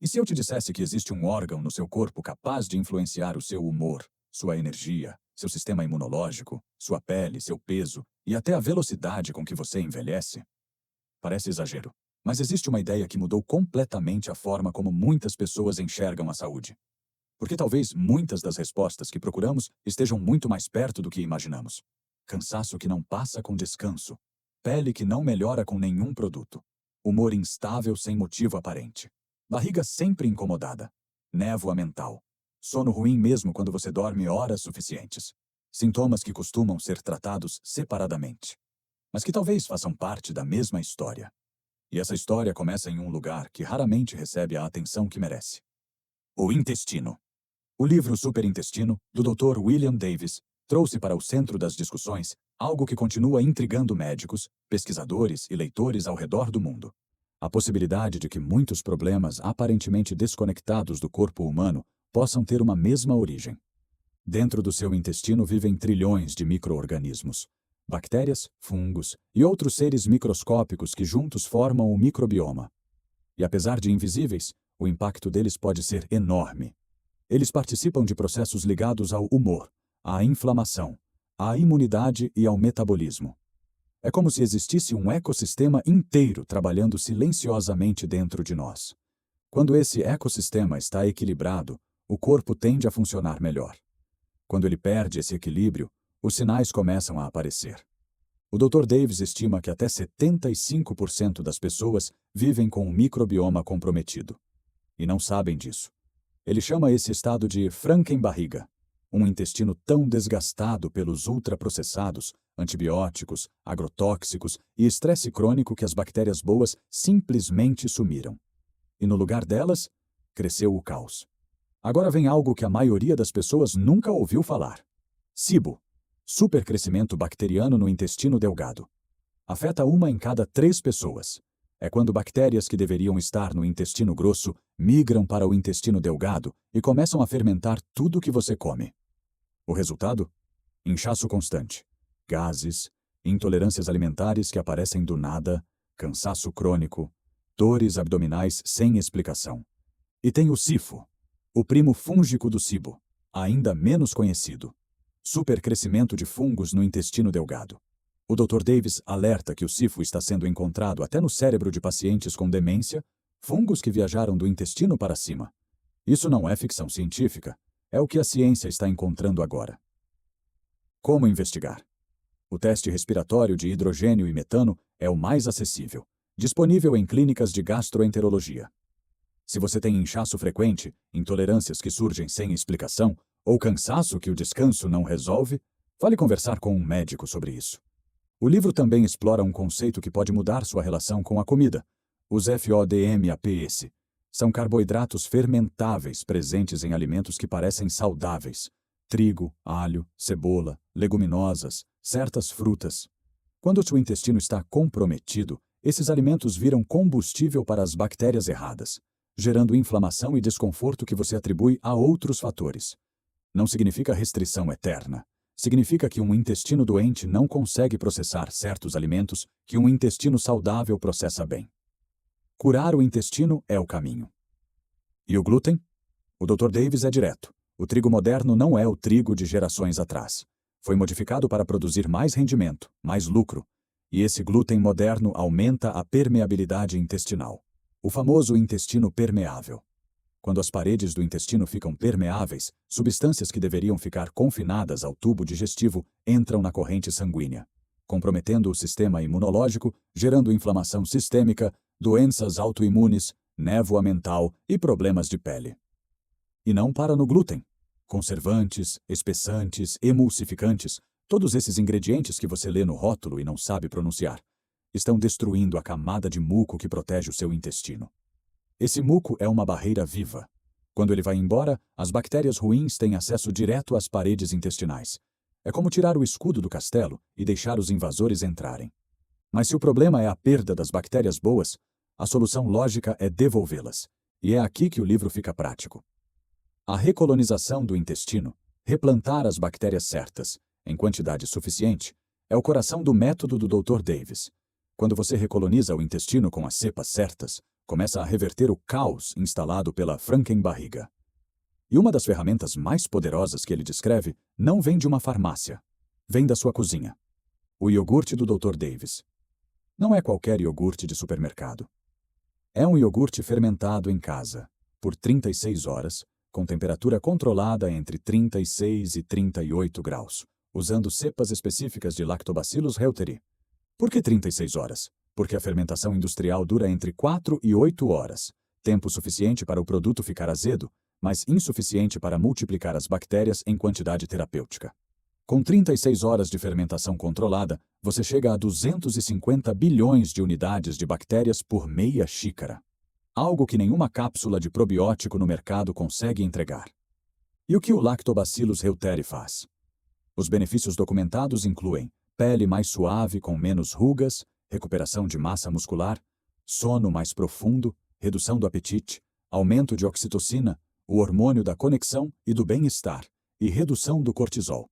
E se eu te dissesse que existe um órgão no seu corpo capaz de influenciar o seu humor, sua energia, seu sistema imunológico, sua pele, seu peso e até a velocidade com que você envelhece? Parece exagero, mas existe uma ideia que mudou completamente a forma como muitas pessoas enxergam a saúde. Porque talvez muitas das respostas que procuramos estejam muito mais perto do que imaginamos. Cansaço que não passa com descanso, pele que não melhora com nenhum produto, humor instável sem motivo aparente, barriga sempre incomodada, névoa mental, sono ruim mesmo quando você dorme horas suficientes. Sintomas que costumam ser tratados separadamente, mas que talvez façam parte da mesma história. E essa história começa em um lugar que raramente recebe a atenção que merece: o intestino. O livro Superintestino, do Dr. William Davis, trouxe para o centro das discussões algo que continua intrigando médicos, pesquisadores e leitores ao redor do mundo: a possibilidade de que muitos problemas aparentemente desconectados do corpo humano possam ter uma mesma origem. Dentro do seu intestino vivem trilhões de micro-organismos, bactérias, fungos e outros seres microscópicos que juntos formam o microbioma. E apesar de invisíveis, o impacto deles pode ser enorme. Eles participam de processos ligados ao humor, à inflamação, à imunidade e ao metabolismo. É como se existisse um ecossistema inteiro trabalhando silenciosamente dentro de nós. Quando esse ecossistema está equilibrado, o corpo tende a funcionar melhor. Quando ele perde esse equilíbrio, os sinais começam a aparecer. O Dr. Davis estima que até 75% das pessoas vivem com um microbioma comprometido. E não sabem disso. Ele chama esse estado de Frankenbarriga, um intestino tão desgastado pelos ultraprocessados, antibióticos, agrotóxicos e estresse crônico que as bactérias boas simplesmente sumiram. E no lugar delas, cresceu o caos. Agora vem algo que a maioria das pessoas nunca ouviu falar: SIBO, supercrescimento bacteriano no intestino delgado. Afeta 1 em cada 3 pessoas. É quando bactérias que deveriam estar no intestino grosso migram para o intestino delgado e começam a fermentar tudo que você come. O resultado? Inchaço constante, gases, intolerâncias alimentares que aparecem do nada, cansaço crônico, dores abdominais sem explicação. E tem o SIFO, o primo fúngico do SIBO, ainda menos conhecido: supercrescimento de fungos no intestino delgado. O Dr. Davis alerta que o SIFO está sendo encontrado até no cérebro de pacientes com demência, fungos que viajaram do intestino para cima. Isso não é ficção científica, é o que a ciência está encontrando agora. Como investigar? O teste respiratório de hidrogênio e metano é o mais acessível, disponível em clínicas de gastroenterologia. Se você tem inchaço frequente, intolerâncias que surgem sem explicação, ou cansaço que o descanso não resolve, vale conversar com um médico sobre isso. O livro também explora um conceito que pode mudar sua relação com a comida: os FODMAPs. São carboidratos fermentáveis presentes em alimentos que parecem saudáveis: trigo, alho, cebola, leguminosas, certas frutas. Quando o seu intestino está comprometido, esses alimentos viram combustível para as bactérias erradas, gerando inflamação e desconforto que você atribui a outros fatores. Não significa restrição eterna. Significa que um intestino doente não consegue processar certos alimentos que um intestino saudável processa bem. Curar o intestino é o caminho. E o glúten? O Dr. Davis é direto. O trigo moderno não é o trigo de gerações atrás. Foi modificado para produzir mais rendimento, mais lucro. E esse glúten moderno aumenta a permeabilidade intestinal. O famoso intestino permeável. Quando as paredes do intestino ficam permeáveis, substâncias que deveriam ficar confinadas ao tubo digestivo entram na corrente sanguínea, comprometendo o sistema imunológico, gerando inflamação sistêmica, doenças autoimunes, névoa mental e problemas de pele. E não para no glúten. Conservantes, espessantes, emulsificantes, todos esses ingredientes que você lê no rótulo e não sabe pronunciar, estão destruindo a camada de muco que protege o seu intestino. Esse muco é uma barreira viva. Quando ele vai embora, as bactérias ruins têm acesso direto às paredes intestinais. É como tirar o escudo do castelo e deixar os invasores entrarem. Mas se o problema é a perda das bactérias boas, a solução lógica é devolvê-las. E é aqui que o livro fica prático. A recolonização do intestino, replantar as bactérias certas, em quantidade suficiente, é o coração do método do Dr. Davis. Quando você recoloniza o intestino com as cepas certas, Começa a reverter o caos instalado pela Frankenbarriga. E uma das ferramentas mais poderosas que ele descreve não vem de uma farmácia. Vem da sua cozinha. O iogurte do Dr. Davis. Não é qualquer iogurte de supermercado. É um iogurte fermentado em casa, por 36 horas, com temperatura controlada entre 36 e 38 graus, usando cepas específicas de Lactobacillus reuteri. Por que 36 horas? Porque a fermentação industrial dura entre 4 e 8 horas, tempo suficiente para o produto ficar azedo, mas insuficiente para multiplicar as bactérias em quantidade terapêutica. Com 36 horas de fermentação controlada, você chega a 250 bilhões de unidades de bactérias por meia xícara. Algo que nenhuma cápsula de probiótico no mercado consegue entregar. E o que o Lactobacillus reuteri faz? Os benefícios documentados incluem pele mais suave com menos rugas, recuperação de massa muscular, sono mais profundo, redução do apetite, aumento de oxitocina, o hormônio da conexão e do bem-estar, e redução do cortisol.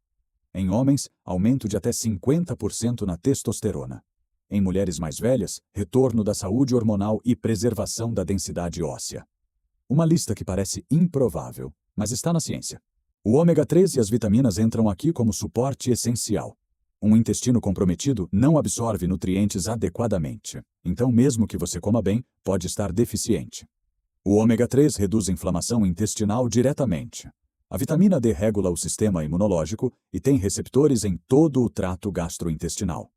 Em homens, aumento de até 50% na testosterona. Em mulheres mais velhas, retorno da saúde hormonal e preservação da densidade óssea. Uma lista que parece improvável, mas está na ciência. O ômega 3 e as vitaminas entram aqui como suporte essencial. Um intestino comprometido não absorve nutrientes adequadamente, então mesmo que você coma bem, pode estar deficiente. O ômega 3 reduz a inflamação intestinal diretamente. A vitamina D regula o sistema imunológico e tem receptores em todo o trato gastrointestinal.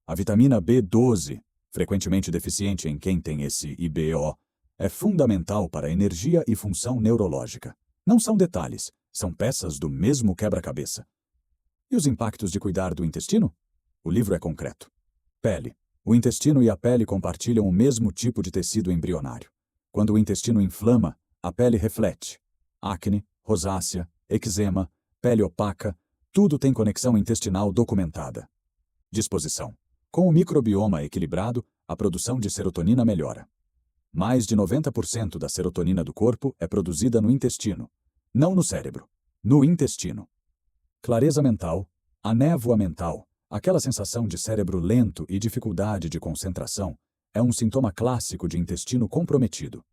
A vitamina B12, frequentemente deficiente em quem tem esse IBO, é fundamental para a energia e função neurológica. Não são detalhes, são peças do mesmo quebra-cabeça. E os impactos de cuidar do intestino? O livro é concreto. Pele. O intestino e a pele compartilham o mesmo tipo de tecido embrionário. Quando o intestino inflama, a pele reflete. Acne, rosácea, eczema, pele opaca, tudo tem conexão intestinal documentada. Disposição. Com o microbioma equilibrado, a produção de serotonina melhora. Mais de 90% da serotonina do corpo é produzida no intestino, não no cérebro, no intestino. Clareza mental, a névoa mental, aquela sensação de cérebro lento e dificuldade de concentração, é um sintoma clássico de intestino comprometido.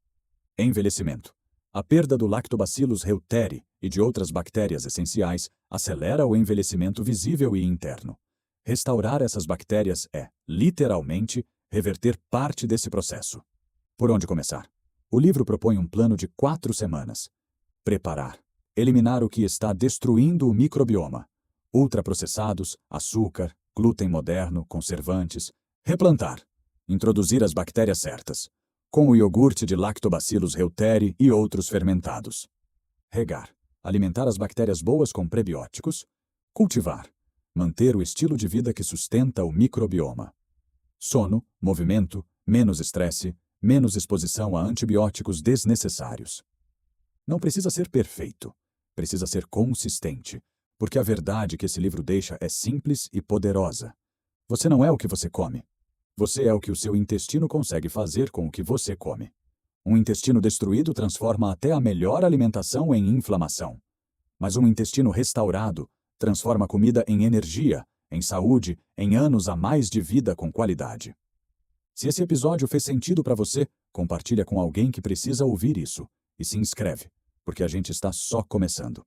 Envelhecimento. A perda do Lactobacillus reuteri e de outras bactérias essenciais acelera o envelhecimento visível e interno. Restaurar essas bactérias é, literalmente, reverter parte desse processo. Por onde começar? O livro propõe um plano de 4 semanas. Preparar. Eliminar o que está destruindo o microbioma. Ultraprocessados, açúcar, glúten moderno, conservantes. Replantar. Introduzir as bactérias certas, com o iogurte de Lactobacillus reuteri e outros fermentados. Regar. Alimentar as bactérias boas com prebióticos. Cultivar. Manter o estilo de vida que sustenta o microbioma. Sono, movimento, menos estresse, menos exposição a antibióticos desnecessários. Não precisa ser perfeito, precisa ser consistente, porque a verdade que esse livro deixa é simples e poderosa. Você não é o que você come. Você é o que o seu intestino consegue fazer com o que você come. Um intestino destruído transforma até a melhor alimentação em inflamação. Mas um intestino restaurado transforma comida em energia, em saúde, em anos a mais de vida com qualidade. Se esse episódio fez sentido para você, compartilha com alguém que precisa ouvir isso. E se inscreve, porque a gente está só começando.